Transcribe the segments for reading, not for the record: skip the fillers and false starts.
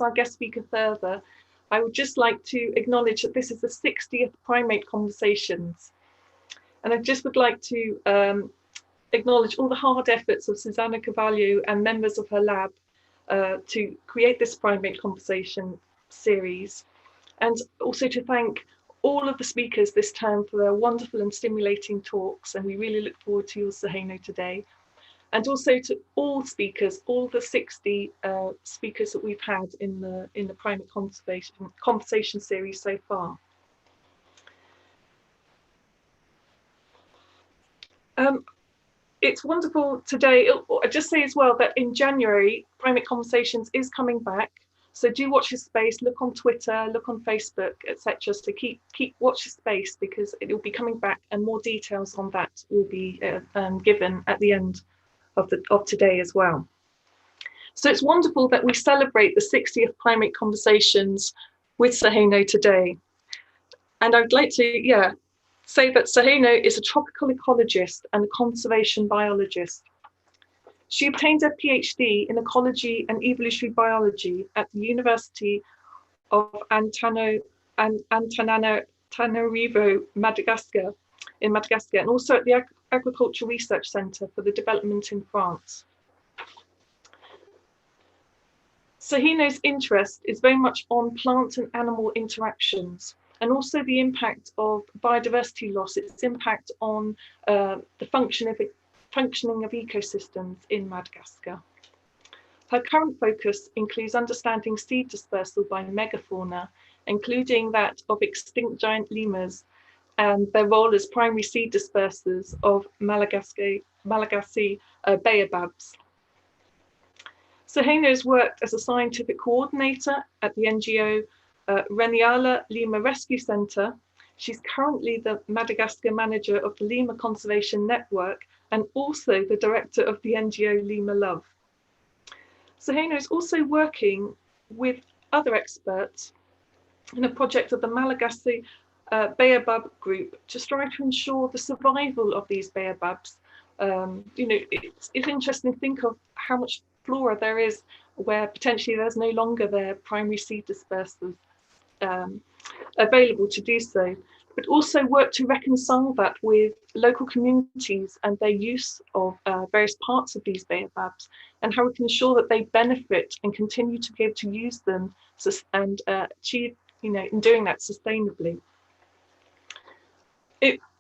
our guest speaker further, I would just like to acknowledge that this is the 60th Primate Conversations. And I just would like to acknowledge all the hard efforts of Susanna Carvalho and members of her lab to create this Primate Conversation series. And also to thank all of the speakers this term for their wonderful and stimulating talks. And we really look forward to your Seheno today. And also to all speakers, all the 60 speakers that we've had in the Primate Conversation series so far. It's wonderful today. I just say as well that in January, Primate Conversations is coming back. So do watch this space, look on Twitter, look on Facebook, etc. So keep watch this space, because it will be coming back, and more details on that will be given at the end of today as well. So it's wonderful that we celebrate the 60th Primate Conversations with Seheno today. And I'd like to, say that Seheno is a tropical ecologist and a conservation biologist. She obtained a PhD in ecology and evolutionary biology at the University of Antananarivo, Madagascar, and also at the Agricultural Research Centre for the Development in France. Seheno's interest is very much on plant and animal interactions, and also the impact of biodiversity loss, its impact on the functioning of ecosystems in Madagascar. Her current focus includes understanding seed dispersal by megafauna, including that of extinct giant lemurs and their role as primary seed dispersers of Malagasy baobabs. Seheno has worked as a scientific coordinator at the NGO Reniala Lemur Rescue Centre. She's currently the Madagascar manager of the Lemur Conservation Network and also the director of the NGO Lemur Love. Seheno is also working with other experts in a project of the Malagasy baobab group to strive to ensure the survival of these baobabs. It's interesting to think of how much flora there is where potentially there's no longer their primary seed dispersers available to do so, but also work to reconcile that with local communities and their use of various parts of these baobabs, and how we can ensure that they benefit and continue to be able to use them and achieve, in doing that sustainably.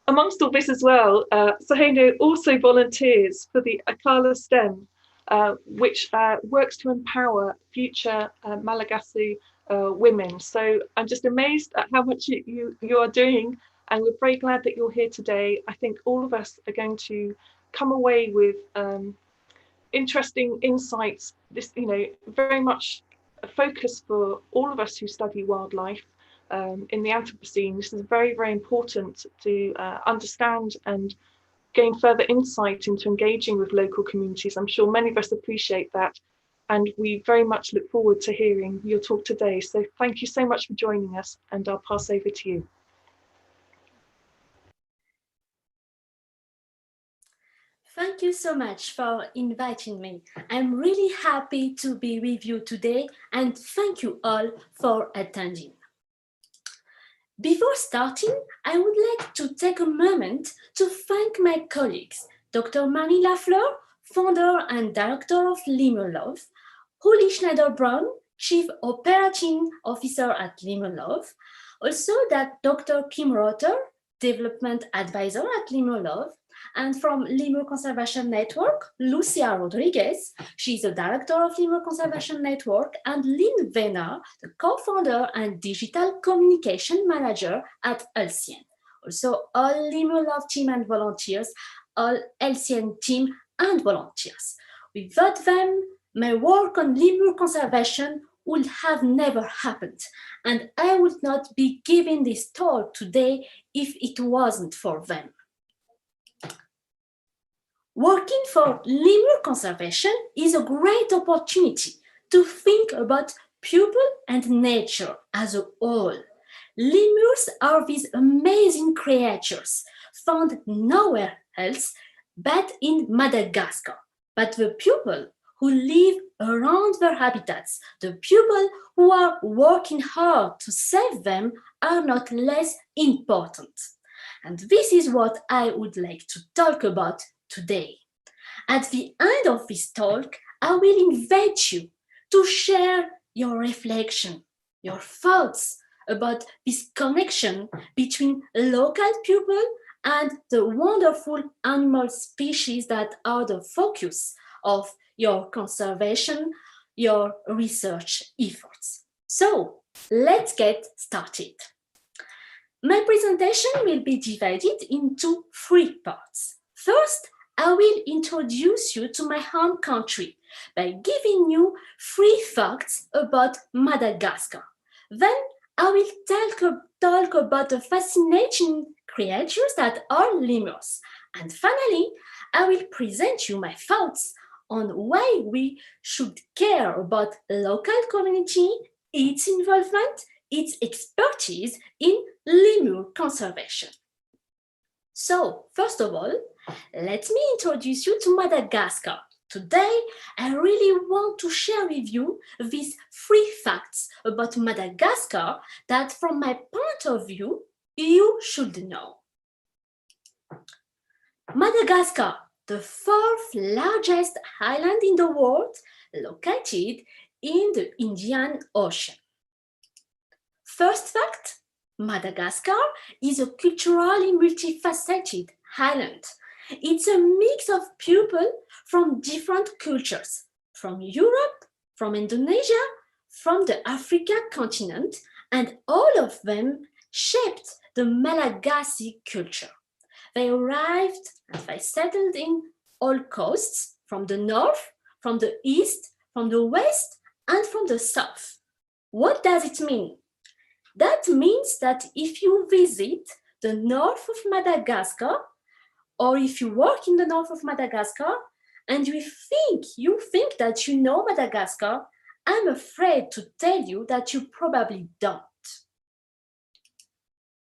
Amongst all this as well, Seheno also volunteers for the Akala STEM, which works to empower future Malagasy women. So I'm just amazed at how much you are doing, and we're very glad that you're here today. I think all of us are going to come away with interesting insights. This, very much a focus for all of us who study wildlife in the Anthropocene. This is very, very important to understand and gain further insight into engaging with local communities. I'm sure many of us appreciate that, and we very much look forward to hearing your talk today. So thank you so much for joining us, and I'll pass over to you. Thank you so much for inviting me. I'm really happy to be with you today, and thank you all for attending. Before starting, I would like to take a moment to thank my colleagues, Dr. Marie Lafleur, founder and director of Lemur Love, Uli Schneider-Brown, Chief Operating Officer at Lemur Love, also that Dr. Kim Rotter, Development Advisor at Lemur Love, and from Lemur Conservation Network, Lucia Rodriguez, she's the director of Lemur Conservation Network, and Lynn Vena, the co-founder and digital communication manager at LCN. Also, all Lemur Love team and volunteers, all LCN team and volunteers. Without them, my work on lemur conservation would have never happened, and I would not be giving this talk today if it wasn't for them. Working for lemur conservation is a great opportunity to think about people and nature as a whole. Lemurs are these amazing creatures found nowhere else but in Madagascar. But the people who live around their habitats, the people who are working hard to save them, are not less important. And this is what I would like to talk about today. At the end of this talk, I will invite you to share your reflection, your thoughts about this connection between local people and the wonderful animal species that are the focus of your conservation, your research efforts. So let's get started. My presentation will be divided into 3 parts. First, I will introduce you to my home country by giving you 3 facts about Madagascar. Then I will talk about the fascinating creatures that are lemurs. And finally, I will present you my thoughts on why we should care about local community, its involvement, its expertise in lemur conservation. So, first of all, let me introduce you to Madagascar. Today, I really want to share with you these 3 facts about Madagascar that, from my point of view, you should know. Madagascar, the 4th largest island in the world, located in the Indian Ocean. First fact, Madagascar is a culturally multifaceted island. It's a mix of people from different cultures, from Europe, from Indonesia, from the African continent, and all of them shaped the Malagasy culture. They arrived and they settled in all coasts, from the north, from the east, from the west, and from the south. What does it mean? That means that if you visit the north of Madagascar, or if you work in the north of Madagascar, and you think that you know Madagascar, I'm afraid to tell you that you probably don't.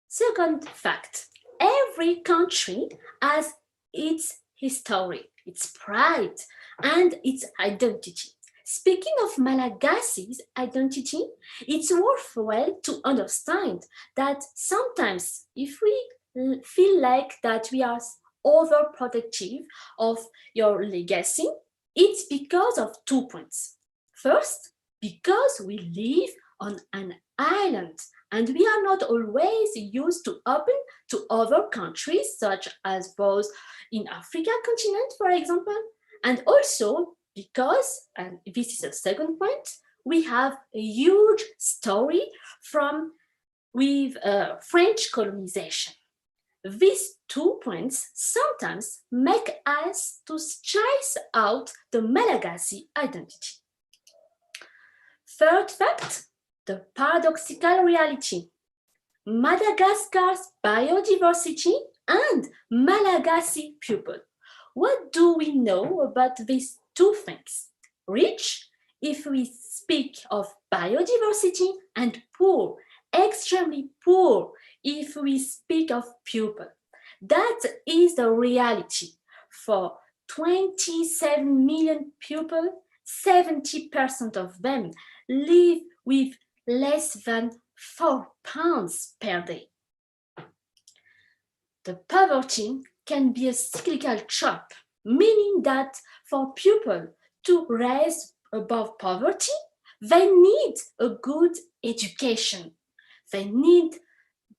Second fact, every country has its history, its pride, and its identity. Speaking of Malagasy's identity, it's worthwhile to understand that sometimes if we feel like that we are overprotective of your legacy, it's because of 2 points. First, because we live on an island and we are not always used to open to other countries, such as those in Africa continent, for example, and also because, and this is the second point, we have a huge story with French colonization. These 2 points sometimes make us to chase out the Malagasy identity. Third fact, the paradoxical reality. Madagascar's biodiversity and Malagasy people. What do we know about these 2 things? Rich, if we speak of biodiversity, and poor, extremely poor, if we speak of people. That is the reality. For 27 million people, 70% of them live with less than 4 pounds per day. The poverty can be a cyclical trap, meaning that for people to rise above poverty, they need a good education, they need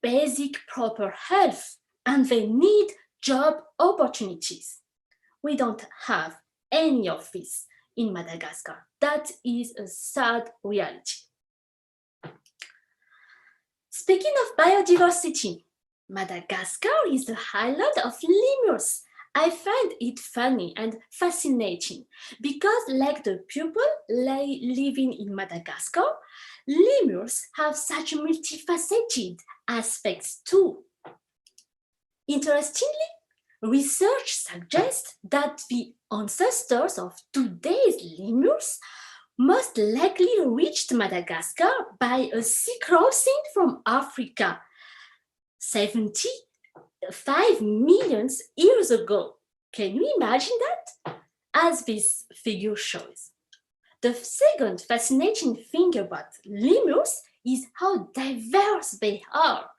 basic proper health, and they need job opportunities. We don't have any of this in Madagascar. That is a sad reality. Speaking of biodiversity, Madagascar is the island of lemurs. I find it funny and fascinating because, like the people living in Madagascar, lemurs have such multifaceted aspects too. Interestingly, research suggests that the ancestors of today's lemurs most likely reached Madagascar by a sea crossing from Africa 75 million years ago. Can you imagine that? as this figure shows. The second fascinating thing about lemurs is how diverse they are,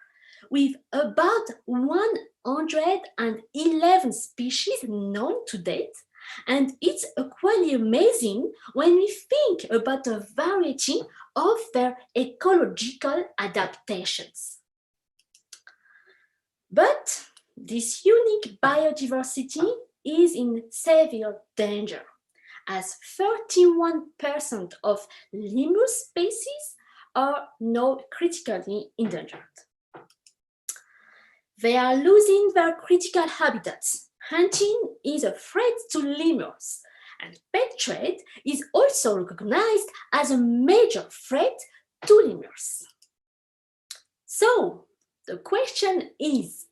with about 111 species known to date, and it's equally amazing when we think about the variety of their ecological adaptations. But this unique biodiversity is in severe danger, as 31% of lemur species are now critically endangered. They are losing their critical habitats. Hunting is a threat to lemurs, and pet trade is also recognized as a major threat to lemurs. So, the question is,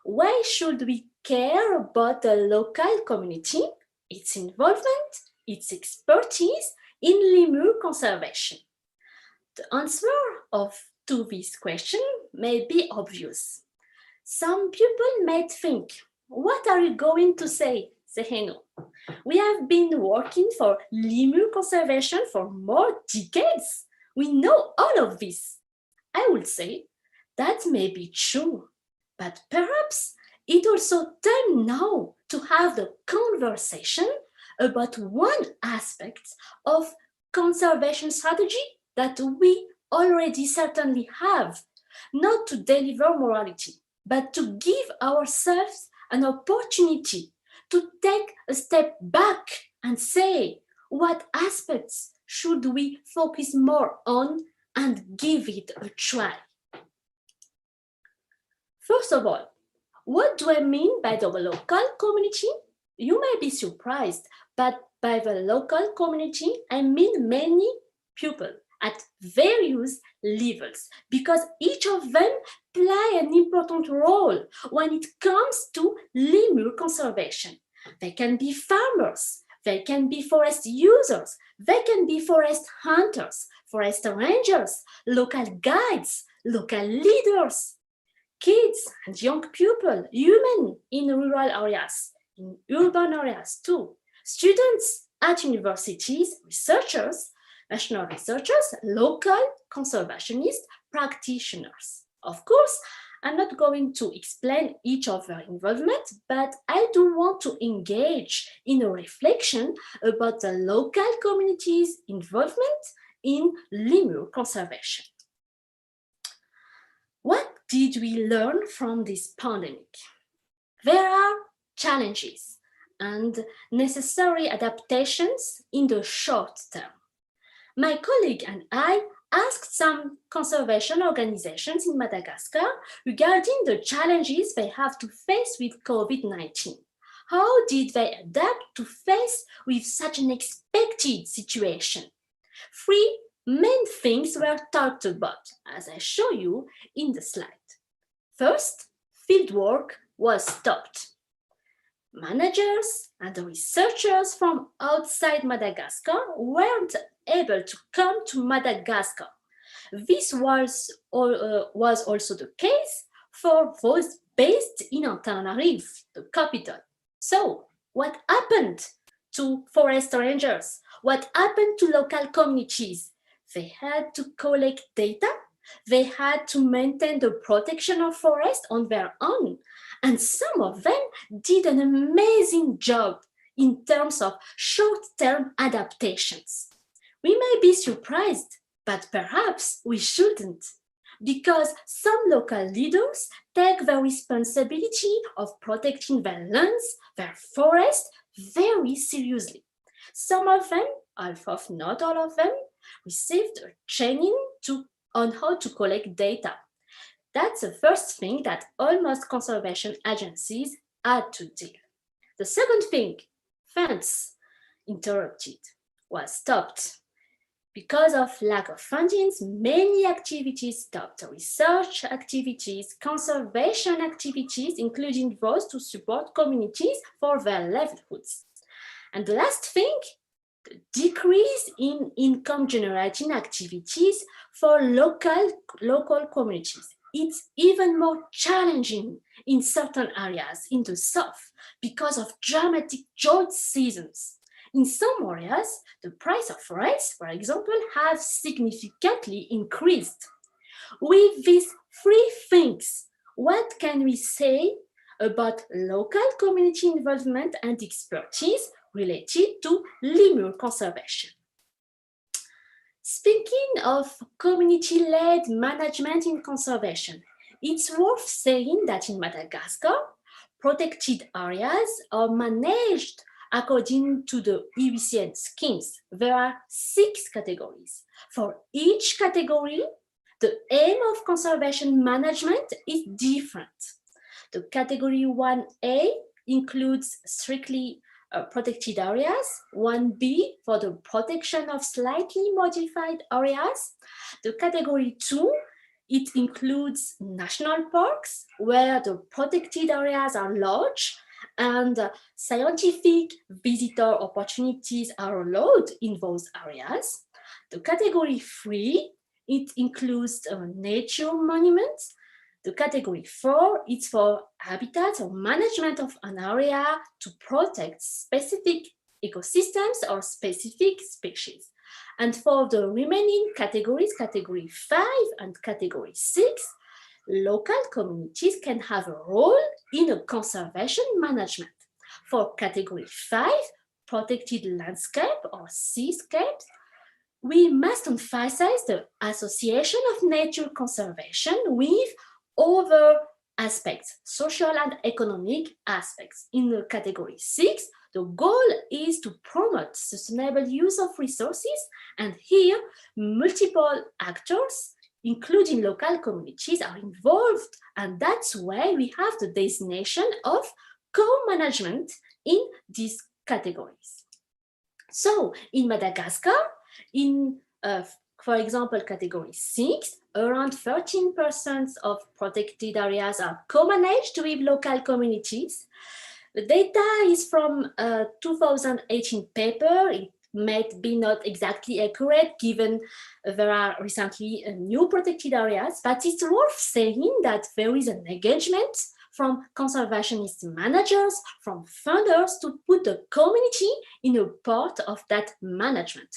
why should we care about the local community, its involvement, its expertise in lemur conservation? The answer to this question may be obvious. Some people might think, what are you going to say, Seheno? We have been working for lemur conservation for more decades. We know all of this. I would say that may be true, but perhaps it's also time now to have the conversation about one aspect of conservation strategy that we already certainly have, not to deliver morality, but to give ourselves an opportunity to take a step back and say, what aspects should we focus more on and give it a try? First of all, what do I mean by the local community? You may be surprised, but by the local community, I mean many people at various levels, because each of them play an important role when it comes to lemur conservation. They can be farmers, they can be forest users, they can be forest hunters, forest rangers, local guides, local leaders, kids and young people, human in rural areas, in urban areas too, students at universities, researchers, national researchers, local conservationists, practitioners. Of course, I'm not going to explain each of their involvement, but I do want to engage in a reflection about the local community's involvement in lemur conservation. What did we learn from this pandemic? There are challenges and necessary adaptations in the short term. My colleague and I asked some conservation organizations in Madagascar regarding the challenges they have to face with COVID-19. How did they adapt to face with such an unexpected situation? Three main things were talked about, as I show you in the slide. First, fieldwork was stopped. Managers and researchers from outside Madagascar weren't able to come to Madagascar. This was also the case for those based in Antananarivo, the capital. So, what happened to forest rangers? What happened to local communities? They had to collect data. They had to maintain the protection of forest on their own. And some of them did an amazing job in terms of short-term adaptations. We may be surprised, but perhaps we shouldn't, because some local leaders take the responsibility of protecting their lands, their forests, very seriously. Some of them, not all of them, received a training on how to collect data. That's the first thing that almost conservation agencies had to do. The second thing, funds interrupted, was stopped. Because of lack of funding, many activities stopped. Research activities, conservation activities, including those to support communities for their livelihoods. And the last thing, the decrease in income generating activities for local communities. it's even more challenging in certain areas in the south because of dramatic drought seasons. In some areas, the price of rice, for example, has significantly increased. With these three things, what can we say about local community involvement and expertise related to lemur conservation? Speaking of community-led management in conservation, it's worth saying that in Madagascar, protected areas are managed according to the IUCN schemes. There are 6 categories. For each category, the aim of conservation management is different. The category 1A includes strictly protected areas, 1B for the protection of slightly modified areas. The category 2, it includes national parks where the protected areas are large and scientific visitor opportunities are allowed in those areas. The category 3, it includes nature monuments. The category 4 is for habitats or management of an area to protect specific ecosystems or specific species. And for the remaining categories, category 5 and category 6, local communities can have a role in a conservation management. For category 5, protected landscape or seascapes, we must emphasize the association of nature conservation with other aspects, social and economic aspects. In the category 6, the goal is to promote sustainable use of resources, and here multiple actors, including local communities, are involved, and that's why we have the designation of co-management in these categories. So in Madagascar, in for example, category 6, around 13% of protected areas are co-managed with local communities. The data is from a 2018 paper. It might be not exactly accurate given there are recently new protected areas, but it's worth saying that there is an engagement from conservationist managers, from funders to put the community in a part of that management.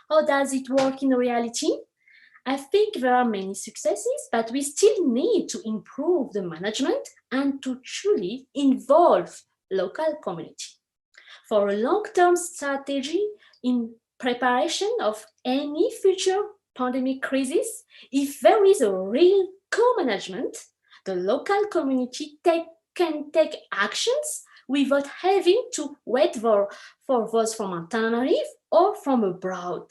How does it work in reality? I think there are many successes, but we still need to improve the management and to truly involve local community. For a long-term strategy in preparation of any future pandemic crisis, if there is a real co-management, the local community can take actions without having to wait for those from Antananarivo or from abroad.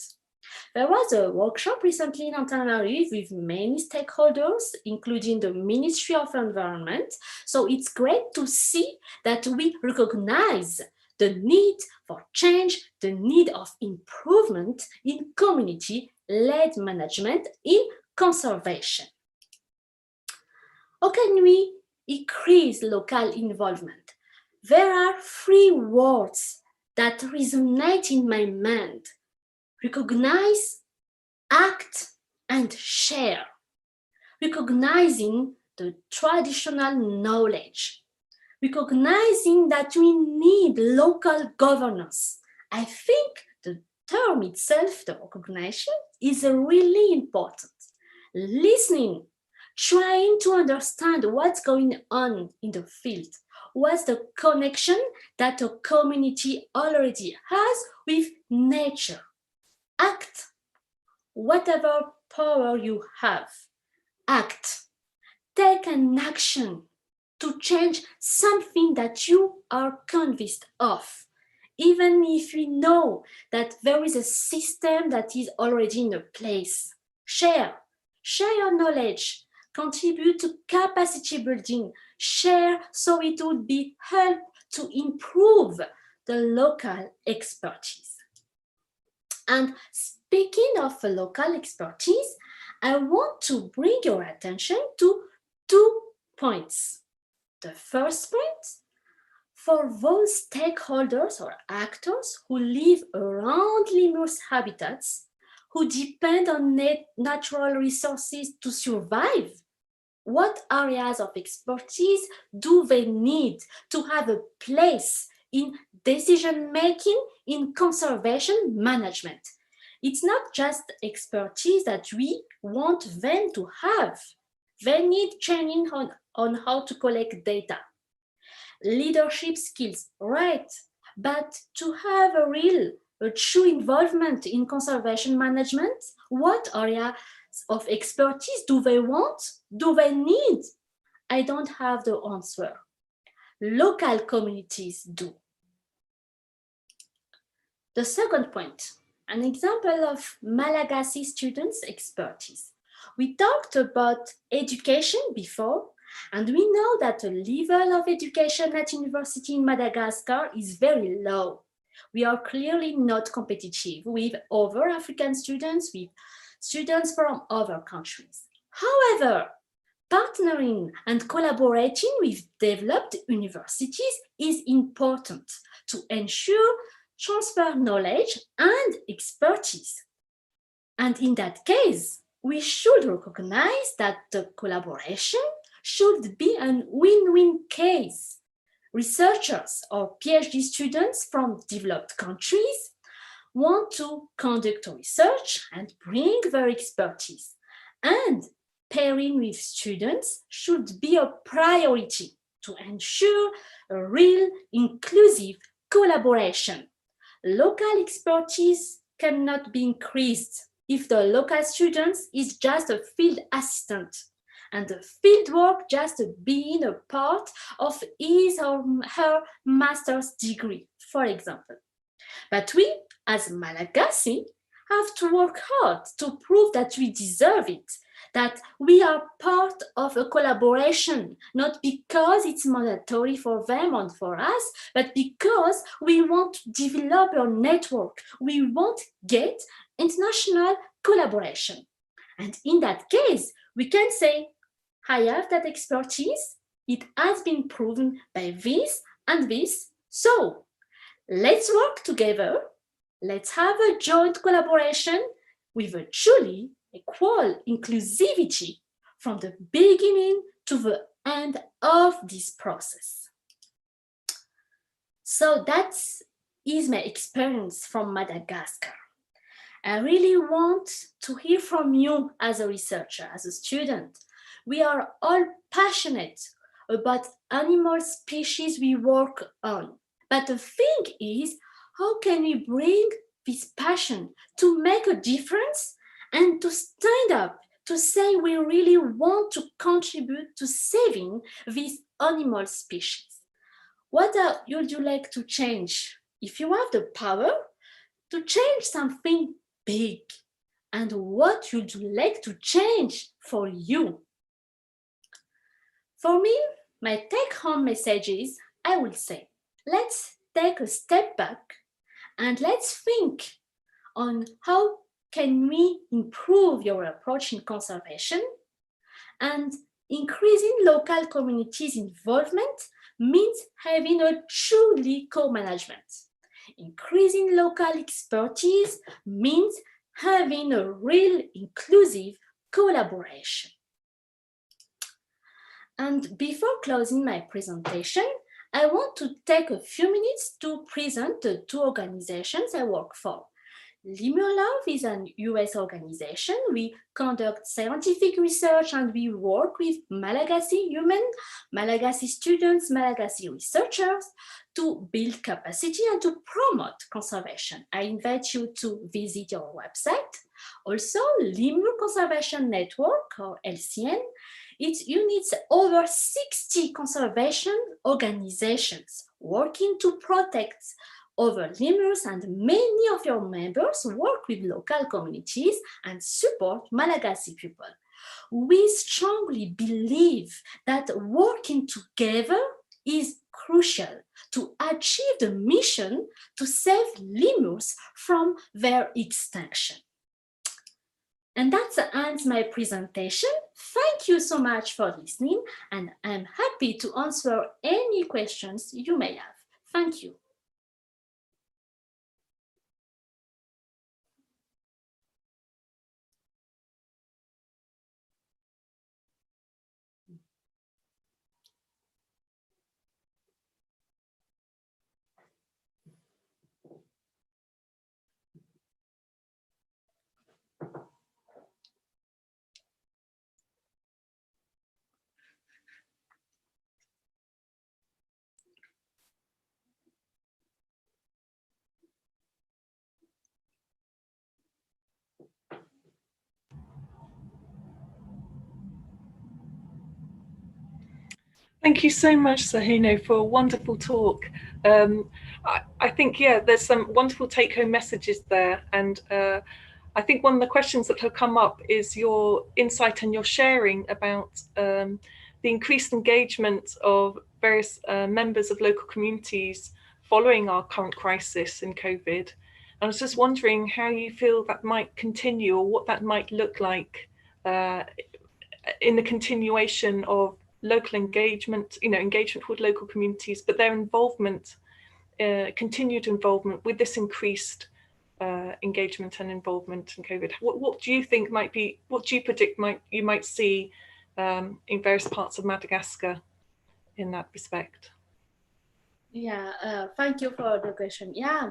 There was a workshop recently in Antananarivo with many stakeholders, including the Ministry of Environment. So it's great to see that we recognize the need for change, the need of improvement in community-led management in conservation. How can we increase local involvement? There are 3 words that resonate in my mind: recognize, act, and share. Recognizing the traditional knowledge, recognizing that we need local governance. I think the term itself, the recognition, is really important. Listening, trying to understand what's going on in the field. What's the connection that a community already has with nature? Act. Whatever power you have, act. Take an action to change something that you are convinced of, even if you know that there is a system that is already in place. Share your knowledge, contribute to capacity building, share so it would be help to improve the local expertise. And speaking of local expertise, I want to bring your attention to 2 points. The first point, for those stakeholders or actors who live around lemurs habitats, who depend on natural resources to survive, what areas of expertise do they need to have a place in decision-making, in conservation management? It's not just expertise that we want them to have. They need training on how to collect data. Leadership skills, right? But to have a true involvement in conservation management, what area of expertise do they want? Do they need? I don't have the answer. Local communities do. The second point, an example of Malagasy students' expertise. We talked about education before, and we know that the level of education at university in Madagascar is very low. We are clearly not competitive with other African students, with students from other countries. However, partnering and collaborating with developed universities is important to ensure transfer knowledge and expertise. And in that case, we should recognize that the collaboration should be a win-win case. Researchers or PhD students from developed countries want to conduct research and bring their expertise. And pairing with students should be a priority to ensure a real inclusive collaboration. Local expertise cannot be increased if the local student is just a field assistant and the field work just being a part of his or her master's degree, for example. But we, as Malagasy, have to work hard to prove that we deserve it, that we are part of a collaboration, not because it's mandatory for them and for us, but because we want to develop a network. We want to get international collaboration. And in that case, we can say, I have that expertise. It has been proven by this and this. So let's work together. Let's have a joint collaboration with a truly equal inclusivity from the beginning to the end of this process. So that is my experience from Madagascar. I really want to hear from you as a researcher, as a student. We are all passionate about animal species we work on. But the thing is, how can we bring this passion to make a difference and to stand up, to say we really want to contribute to saving these animal species? What would you like to change? If you have the power to change something big, and what would you like to change for you? For me, my take-home message is, I would say, let's take a step back and let's think on how can we improve your approach in conservation. And increasing local communities' involvement means having a truly co-management. Increasing local expertise means having a real inclusive collaboration. And before closing my presentation, I want to take a few minutes to present the two organizations I work for. Lemur Love is an US organization. We conduct scientific research and we work with Malagasy human, Malagasy students, Malagasy researchers to build capacity and to promote conservation. I invite you to visit our website. Also, Lemur Conservation Network, or LCN, it units over 60 conservation organizations working to protect other lemurs, and many of your members work with local communities and support Malagasy people. We strongly believe that working together is crucial to achieve the mission to save lemurs from their extinction. And that ends my presentation. Thank you so much for listening, and I'm happy to answer any questions you may have. Thank you. Thank you so much, Seheno, for a wonderful talk. I think, yeah, there's some wonderful take-home messages there. And I think one of the questions that have come up is your insight and your sharing about the increased engagement of various members of local communities following our current crisis in COVID. I was just wondering how you feel that might continue, or what that might look like in the continuation of local engagement, engagement with local communities, but their involvement, continued involvement with this increased engagement and involvement in COVID. What do you think might be, what do you predict you might see in various parts of Madagascar in that respect? Yeah, thank you for the question. Yeah,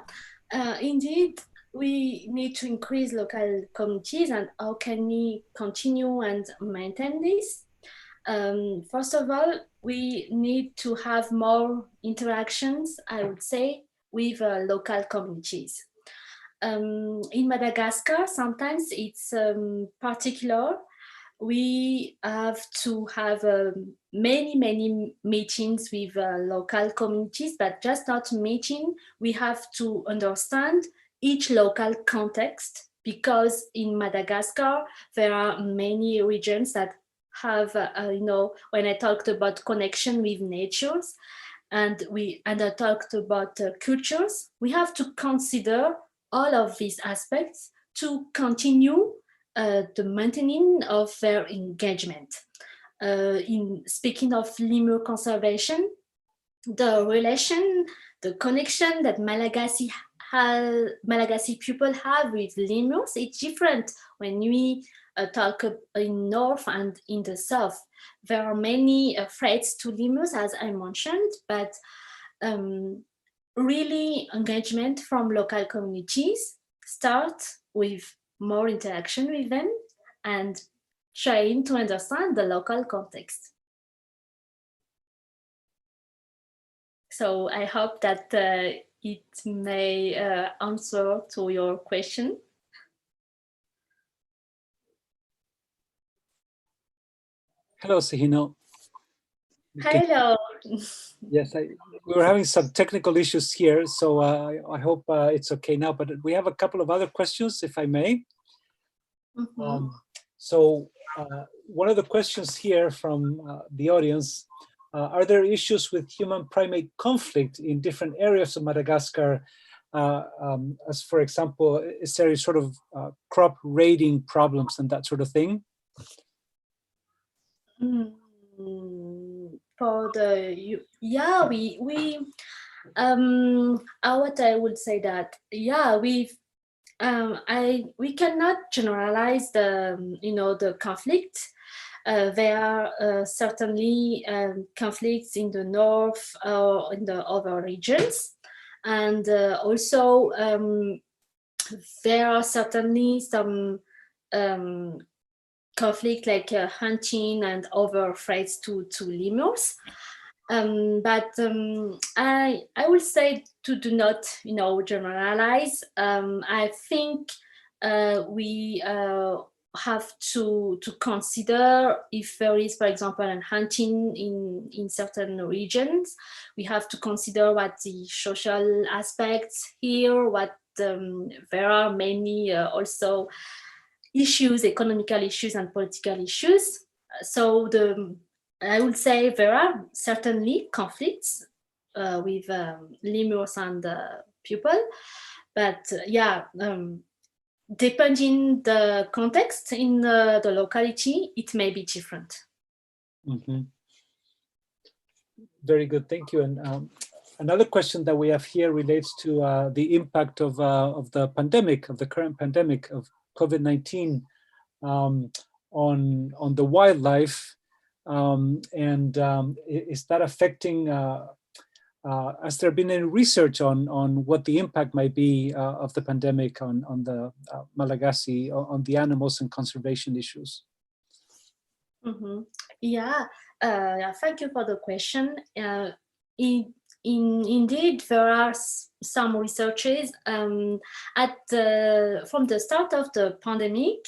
indeed, we need to increase local communities, and how can we continue and maintain this? First of all, we need to have more interactions, I would say, with local communities. In Madagascar, sometimes it's particular. We have to have many meetings with local communities, but just not meeting. We have to understand each local context, because in Madagascar, there are many regions that have, when I talked about connection with natures, and I talked about cultures, we have to consider all of these aspects to continue the maintaining of their engagement. In speaking of lemur conservation, the relation, the connection that Malagasy people have with lemurs, it's different when we talk in north and in the south. There are many threats to lemurs, as I mentioned, but really engagement from local communities start with more interaction with them and trying to understand the local context. So I hope that it may answer to your question. Hello, Seheno. Hello. Yes, we were having some technical issues here, so I hope it's okay now, but we have a couple of other questions, if I may. Mm-hmm. So one of the questions here from the audience, are there issues with human-primate conflict in different areas of Madagascar? As for example, is there sort of crop raiding problems and that sort of thing? For the, yeah, what I would say that, yeah, we cannot generalize the, the conflict. There are certainly conflicts in the north or in the other regions. And also there are certainly some conflict like hunting and other threats to lemurs. But I would say to do not, generalize. I think we have to consider if there is, for example, an hunting in certain regions. We have to consider what the social aspects here, what there are many also issues, economical issues and political issues. So I would say there are certainly conflicts with lemurs and people, but yeah, depending the context in the locality, it may be different. Mm-hmm. Very good, thank you. And another question that we have here relates to the impact of the pandemic, of the current pandemic of COVID-19 on the wildlife, and is that affecting? Has there been any research on what the impact might be of the pandemic on the Malagasy, on the animals and conservation issues? Mm-hmm. Yeah, thank you for the question. Indeed, there are some researches from the start of the pandemic.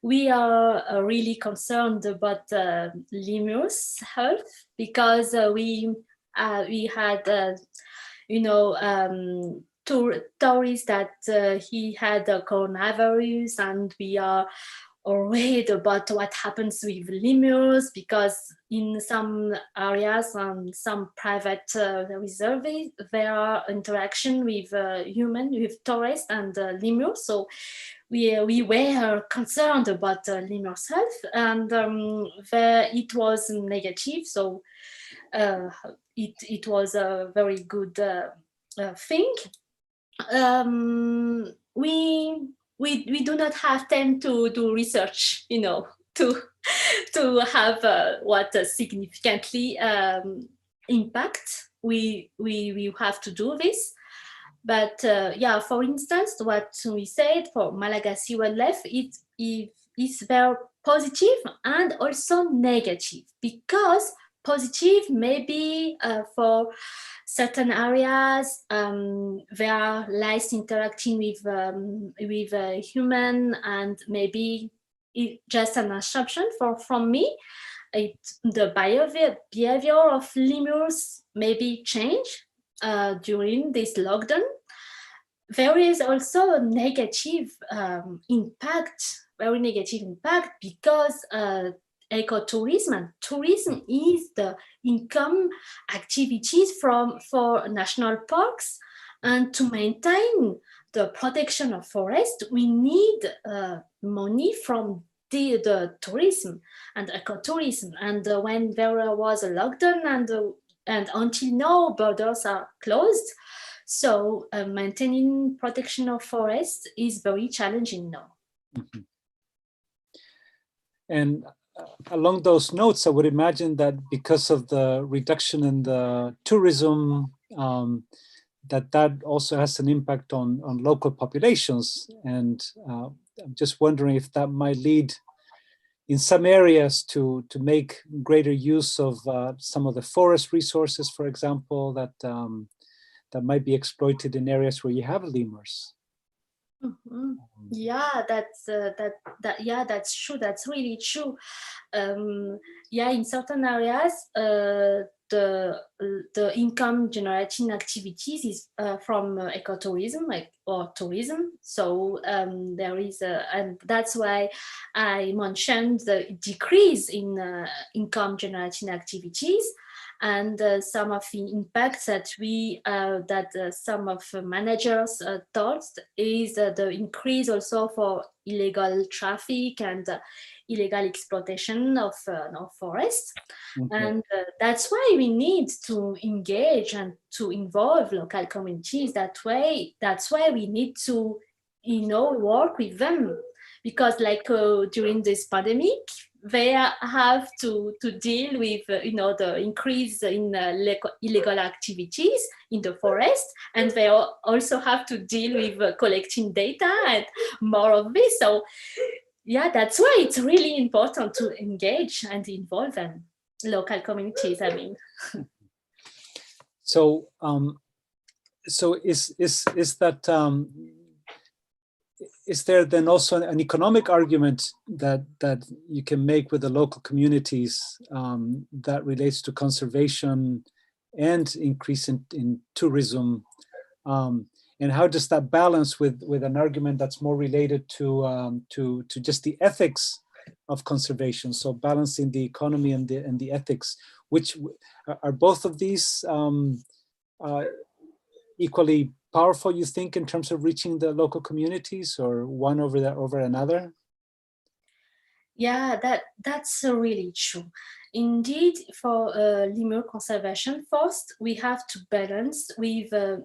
We are really concerned about lemurs' health because we had, tourists that he had coronavirus, and we are worried about what happens with lemurs because in some areas and some private reserves there are interaction with with tourists and lemurs. So we were concerned about lemurs' health, and it was negative. So it was a very good thing. We do not have time to do research, to have what significantly impact. We have to do this. But yeah, for instance, what we said for Malagasy wildlife, it is very positive and also negative, because positive maybe for certain areas they are less interacting with human, and maybe just an assumption from me. The behavior of lemurs maybe change during this lockdown. There is also a negative impact, very negative impact, because ecotourism and tourism is the income activities for national parks, and to maintain the protection of forest we need money from the tourism and ecotourism. And when there was a lockdown and until now borders are closed, so maintaining protection of forests is very challenging now. Mm-hmm. And along those notes, I would imagine that because of the reduction in the tourism, that also has an impact on local populations. And I'm just wondering if that might lead in some areas to make greater use of some of the forest resources, for example, that might be exploited in areas where you have lemurs. Mm-hmm. Yeah, that's true. That's really true. Yeah, in certain areas, the income generating activities is from ecotourism, or tourism. So there is and that's why I mentioned the decrease in income generating activities. And some of the impacts that some of managers thought is the increase also for illegal traffic and illegal exploitation of forests. Mm-hmm. And that's why we need to engage and to involve local communities. That's why we need to work with them, because during this pandemic they have to deal with the increase in illegal activities in the forest, and they also have to deal with collecting data and more of this. So yeah, that's why it's really important to engage and involve them, local communities, I mean. So is that is there then also an economic argument that you can make with the local communities that relates to conservation and increase in tourism? And how does that balance with an argument that's more related to just the ethics of conservation? So balancing the economy and the ethics, which are both of these equally powerful, you think, in terms of reaching the local communities, or one over another? Yeah, that's really true. Indeed, for lemur conservation, first we have to balance with the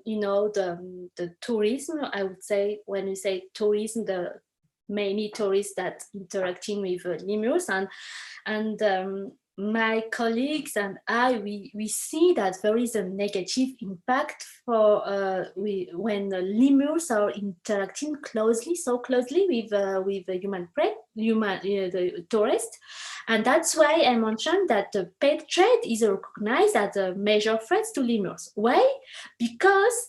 tourism. I would say, when we say tourism, the many tourists that interacting with lemurs, and my colleagues and I, we see that there is a negative impact for when lemurs are interacting so closely with the human prey, the tourist, And that's why I mentioned that the pet trade is recognized as a major threat to lemurs. Why? Because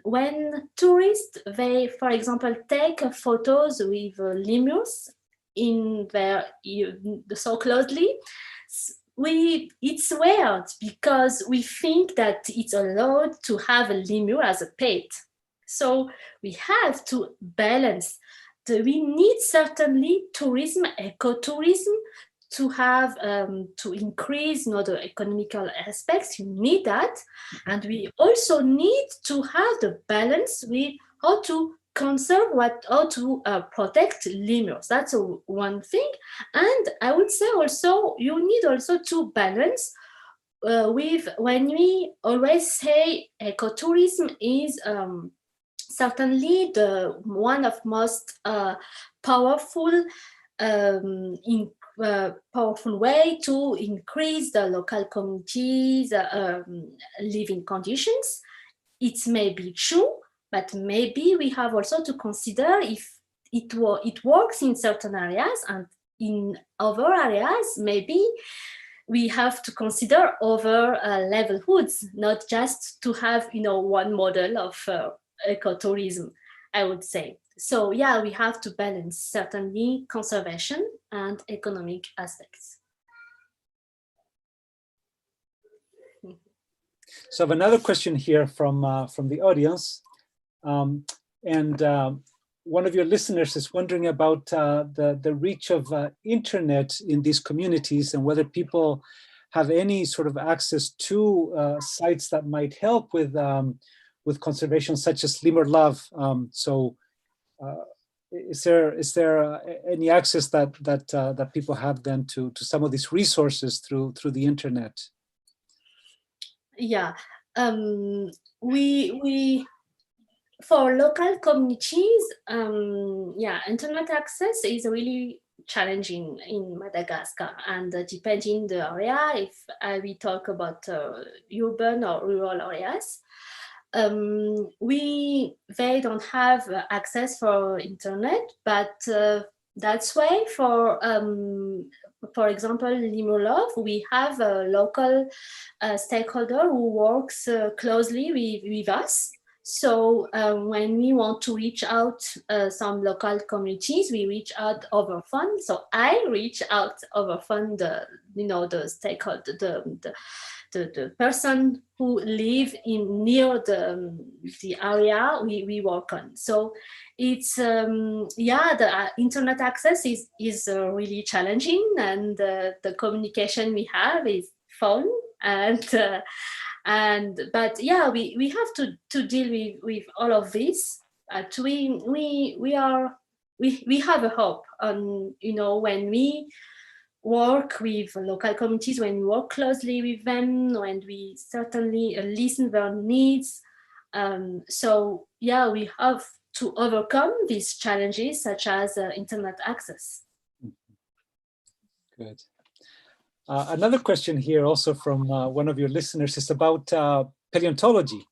when tourists, they, for example, take photos with lemurs in their so closely, it's weird because we think that it's allowed to have a lemur as a pet. So we have to balance. We need certainly tourism, ecotourism, to have to increase the economical aspects. You need that, and we also need to have the balance with how to conserve how to protect lemurs. That's one thing. And I would say also you need also to balance with, when we always say ecotourism is certainly the one of most powerful powerful way to increase the local communities' living conditions. It may be true, but maybe we have also to consider if it works in certain areas, and in other areas, maybe we have to consider other livelihoods, not just to have one model of ecotourism, I would say. So yeah, we have to balance certainly conservation and economic aspects. So I have another question here from the audience, and one of your listeners is wondering about the reach of internet in these communities, and whether people have any sort of access to sites that might help with conservation, such as Lemur Love. Is there any access that people have then to some of these resources through the internet? Yeah, we for local communities, internet access is really challenging in Madagascar, and depending the area, if we talk about urban or rural areas, they don't have access for internet, but that's why for example, Lemur Love, we have a local stakeholder who works closely with us. So when we want to reach out some local communities, we reach out over phone. So I reach out over phone the stakeholder, the person who live near the area we work on. So it's the internet access is really challenging, and the communication we have is phone, but yeah, we have to deal with all of this. We have a hope on when we work with local communities, when we work closely with them, when we certainly listen their needs. So yeah, we have to overcome these challenges, such as internet access. Good. Another question here, also from one of your listeners, is about paleontology,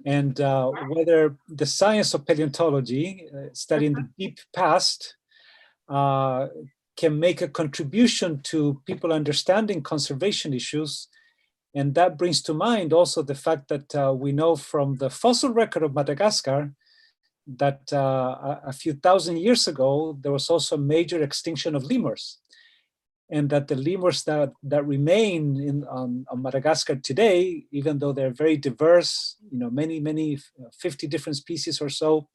and whether the science of paleontology, studying the deep past, can make a contribution to people understanding conservation issues. And that brings to mind also the fact that we know from the fossil record of Madagascar that a few thousand years ago, there was also a major extinction of lemurs. And that the lemurs that remain on Madagascar today, even though they're very diverse, many 50 different species or so,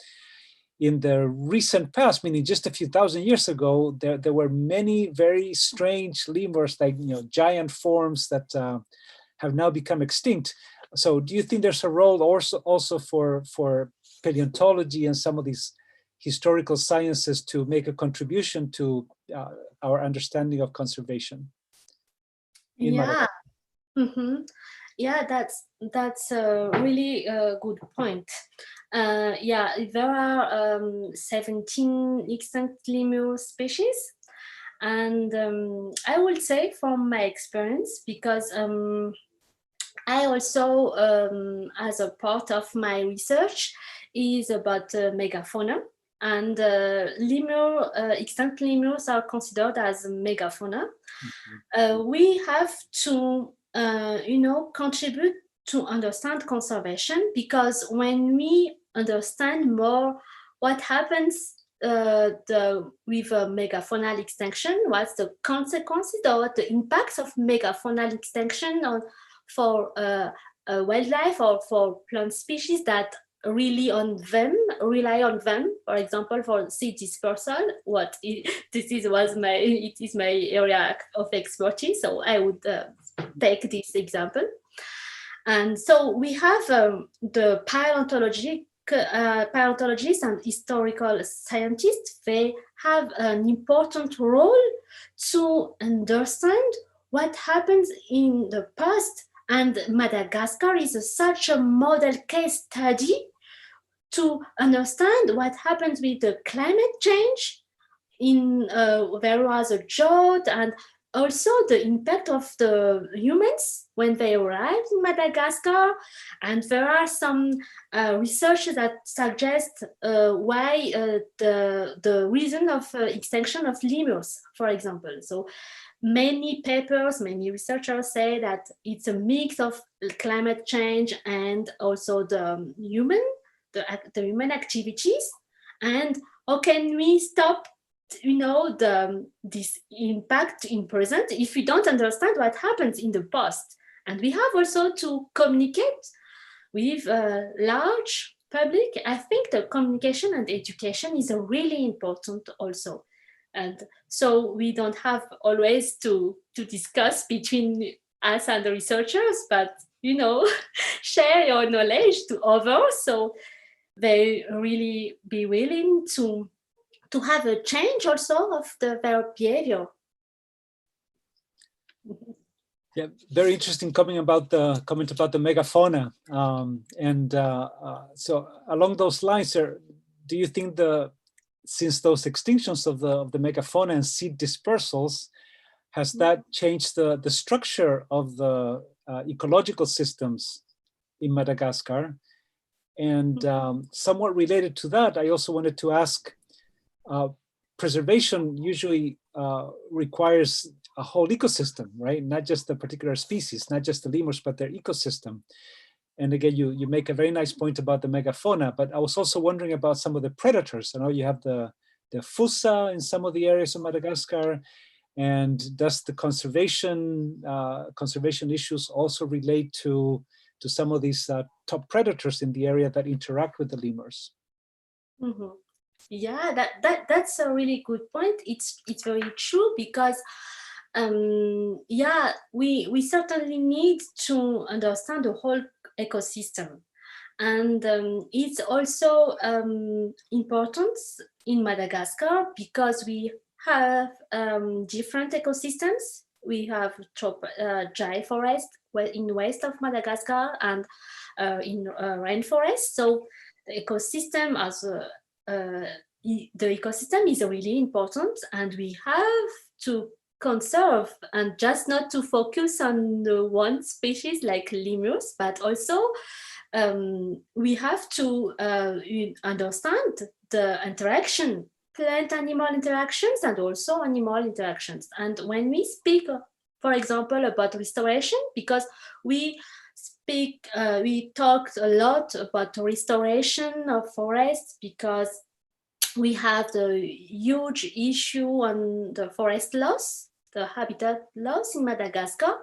in the recent past, meaning just a few thousand years ago, there were many very strange lemurs, like giant forms that have now become extinct. So do you think there's a role also for paleontology and some of these historical sciences to make a contribution to our understanding of conservation? Yeah. Yeah, that's a really good point. There are 17 extinct lemur species, and I would say from my experience, because I also, as a part of my research, is about megafauna, and extinct lemurs are considered as megafauna. We have to, contribute to understand conservation, because when we understand more what happens with megafaunal extinction, what's the consequences or what the impacts of megafaunal extinction for wildlife or for plant species that rely on them. For example, for seed dispersal, it is my area of expertise, so I would take this example. And so we have the paleontologists and historical scientists. They have an important role to understand what happens in the past, and Madagascar is such a model case study to understand what happens with the climate change. There was a drought, and also the impact of the humans when they arrived in Madagascar. And there are some research that suggest why the reason of extinction of lemurs, for example. So many researchers say that it's a mix of climate change and also the human activities. And how can we stop this impact in present if we don't understand what happens in the past? And we have also to communicate with a large public. I think the communication and education is really important also. And so we don't have always to discuss between us and the researchers, but share your knowledge to others, so they really be willing to have a change also of their behavior. Yeah, very interesting comment about the megafauna. So along those lines, do you think since those extinctions of the megafauna and seed dispersals, has that changed the structure of the ecological systems in Madagascar? And somewhat related to that, I also wanted to ask, preservation usually requires a whole ecosystem, right? Not just the particular species, not just the lemurs, but their ecosystem. And again, you make a very nice point about the megafauna, but I was also wondering about some of the predators. I know you have the fossa in some of the areas of Madagascar, and does the conservation issues also relate to some of these top predators in the area that interact with the lemurs? Mm-hmm. Yeah, that's a really good point. It's very true, because we certainly need to understand the whole ecosystem. And it's also important in Madagascar because we have different ecosystems. We have dry forest in west of Madagascar and in rainforest. So the ecosystem the ecosystem is really important, and we have to conserve, and just not to focus on the one species like lemurs, but also we have to understand the interaction, plant-animal interactions and also animal interactions. And when we speak, for example, about restoration, because we talked a lot about restoration of forests, because we have the huge issue on the forest loss, the habitat loss in Madagascar.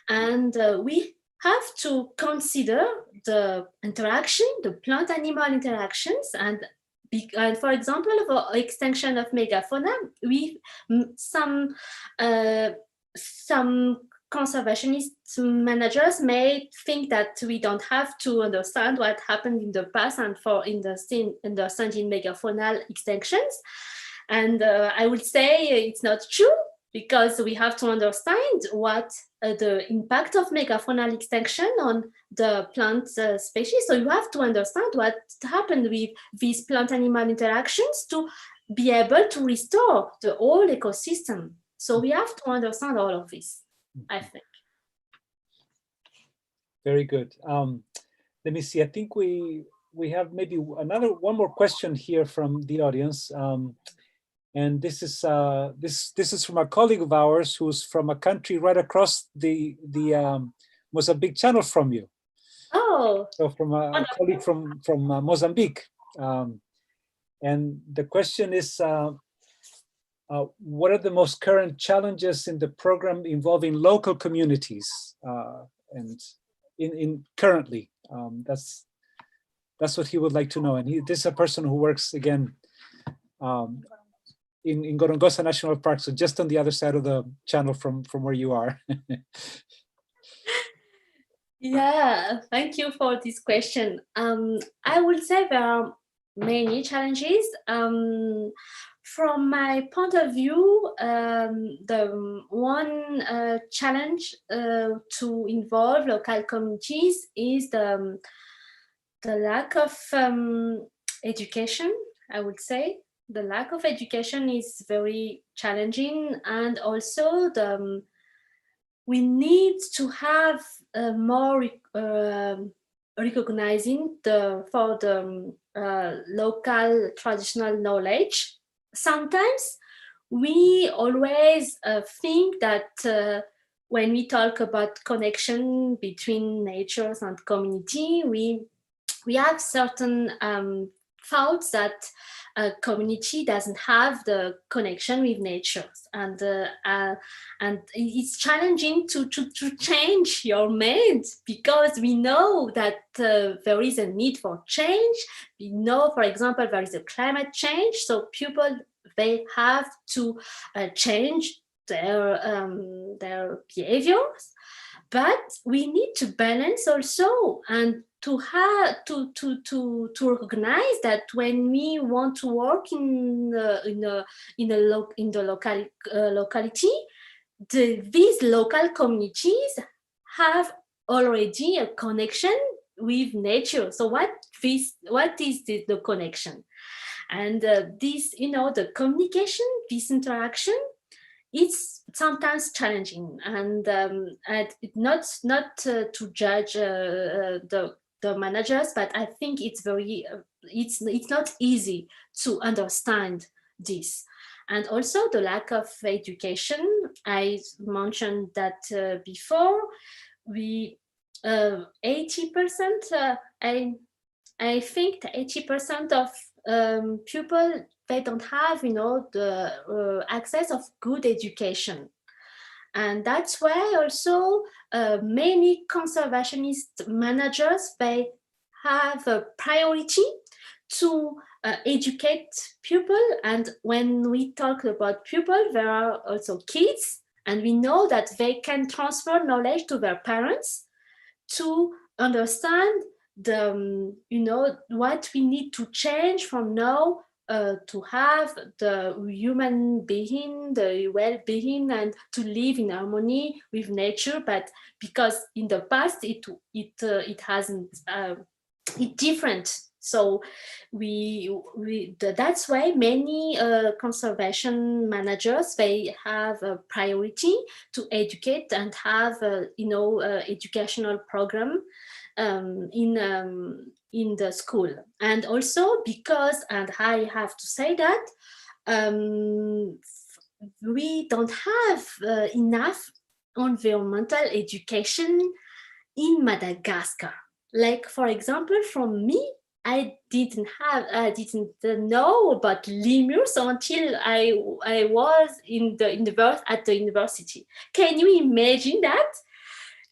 And we have to consider the interaction, the plant-animal interactions, and for example, for extinction of megafauna, some conservationist managers may think that we don't have to understand what happened in the past and for understanding megafaunal extinctions. And I would say it's not true, because we have to understand what the impact of megafaunal extinction on the plant species. So you have to understand what happened with these plant-animal interactions to be able to restore the whole ecosystem. So we have to understand all of this, I think. Very good. Let me see. I think we we have maybe one more question here from the audience. And this is this is from a colleague of ours who's from a country right across the Mozambique channel from you. Oh, So from a colleague from Mozambique. And the question is, what are the most current challenges in the program involving local communities and in currently? That's what he would like to know. And this is a person who works again in Gorongosa National Park, so just on the other side of the channel from where you are. yeah, thank you for this question. I would say there are many challenges. From my point of view, the one challenge to involve local communities is the lack of education, I would say. The lack of education is very challenging, and also we need to have more recognizing for the local traditional knowledge. Sometimes we always think that when we talk about connection between nature and community, we have certain thoughts that a community doesn't have the connection with nature, and it's challenging to change your mind, because we know that there is a need for change. We know, for example, there is a climate change, so people, they have to change their behaviors, but we need to balance also, and to have to recognize that when we want to work in the locality, these local communities have already a connection with nature. So what is the connection? And this, the communication, this interaction, it's sometimes challenging, and not to judge the managers, but I think it's very it's not easy to understand this. And also the lack of education. I mentioned that before. We 80%. I think 80% of people, they don't have, the access of good education. And that's why also many conservationist managers, they have a priority to educate people. And when we talk about people, there are also kids, and we know that they can transfer knowledge to their parents to understand what we need to change from now to have the human being, the well-being, and to live in harmony with nature. But because in the past it hasn't, it's different. So that's why many conservation managers, they have a priority to educate and have educational program in the school. And also because, and I have to say that we don't have enough environmental education in Madagascar. Like, for example, from me, I didn't know about lemurs until I was at the university. Can you imagine that?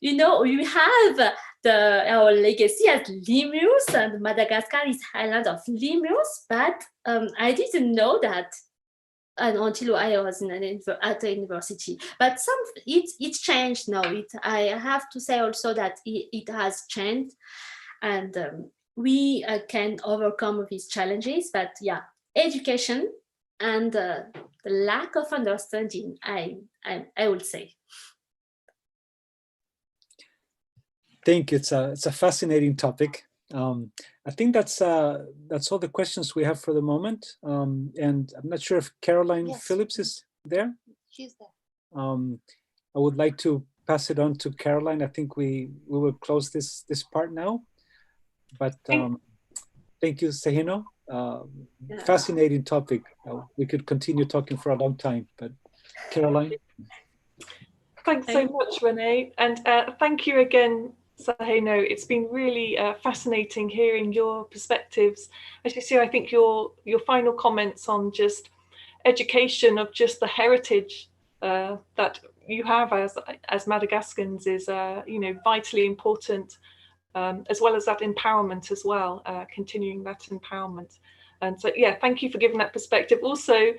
We have our legacy as lemurs, and Madagascar is island of lemurs, but I didn't know that until I was at the university. But it's changed now. I have to say also that it has changed, and we can overcome these challenges. But yeah, education and the lack of understanding, I would say. Thank you. It's a fascinating topic. I think that's all the questions we have for the moment. And I'm not sure if Caroline Phillips is there. She's there. I would like to pass it on to Caroline. I think we will close this part now. But Thank you, Seheno. Fascinating topic. We could continue talking for a long time, but Caroline? Thanks so much, Renee. And thank you again, Seheno. It's been really fascinating hearing your perspectives. As you see, I think your final comments on just education of just the heritage that you have as Madagascans is, vitally important, as well as that empowerment as well, continuing that empowerment. And so, yeah, thank you for giving that perspective. Also,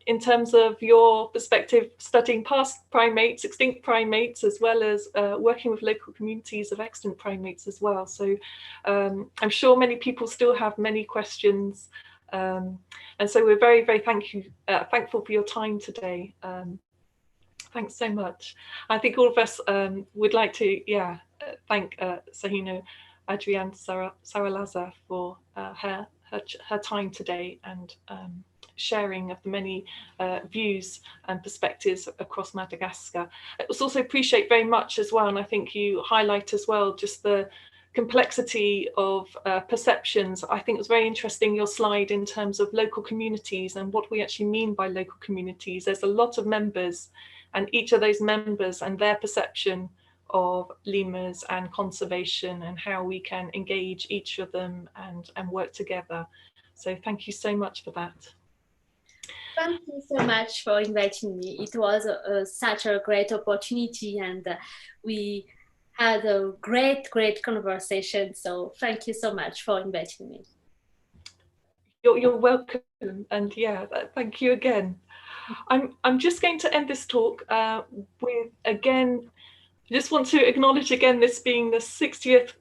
in terms of your perspective, studying past primates, extinct primates, as well as working with local communities of extant primates as well. So I'm sure many people still have many questions. And so we're very, very thankful for your time today. Thanks so much. I think all of us would like to, thank Seheno Andriantsaralaza for her time today and sharing of the many views and perspectives across Madagascar. I also appreciate very much as well, and I think you highlight as well, just the complexity of perceptions. I think it was very interesting, your slide in terms of local communities and what we actually mean by local communities. There's a lot of members, and each of those members and their perception of lemurs and conservation and how we can engage each of them and work together. So thank you so much for that. Thank you so much for inviting me. It was such a great opportunity, and we had a great conversation. So thank you so much for inviting me. You're welcome, and thank you again. I'm just going to end this talk with, again, I just want to acknowledge again this being the 60th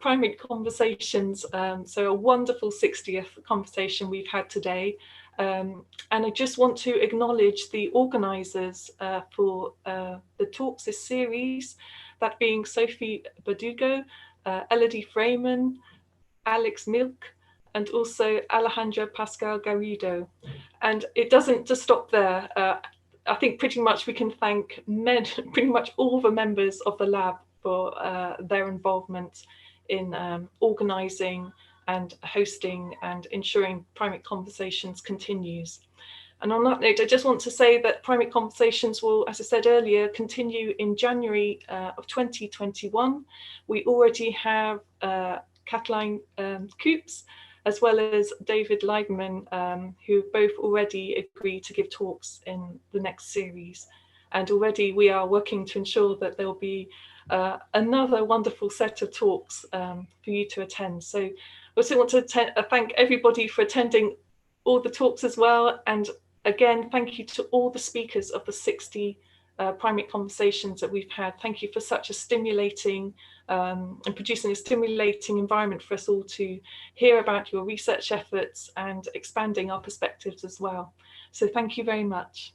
Primate Conversations, so a wonderful 60th conversation we've had today. And I just want to acknowledge the organisers for the talks this series, that being Sophie Badugo, Elodie Freeman, Alex Milk, and also Alejandra Pascal Garrido. And it doesn't just stop there. I think pretty much we can thank pretty much all the members of the lab for their involvement in organising and hosting and ensuring Primate Conversations continues. And on that note, I just want to say that Primate Conversations will, as I said earlier, continue in January of 2021. We already have Kathleen Coops, as well as David Leibman, who both already agreed to give talks in the next series. And already we are working to ensure that there will be another wonderful set of talks for you to attend. So I also want to thank everybody for attending all the talks as well. And again, thank you to all the speakers of the 60 Primate Conversations that we've had. Thank you for such a stimulating and producing a stimulating environment for us all to hear about your research efforts and expanding our perspectives as well. So thank you very much.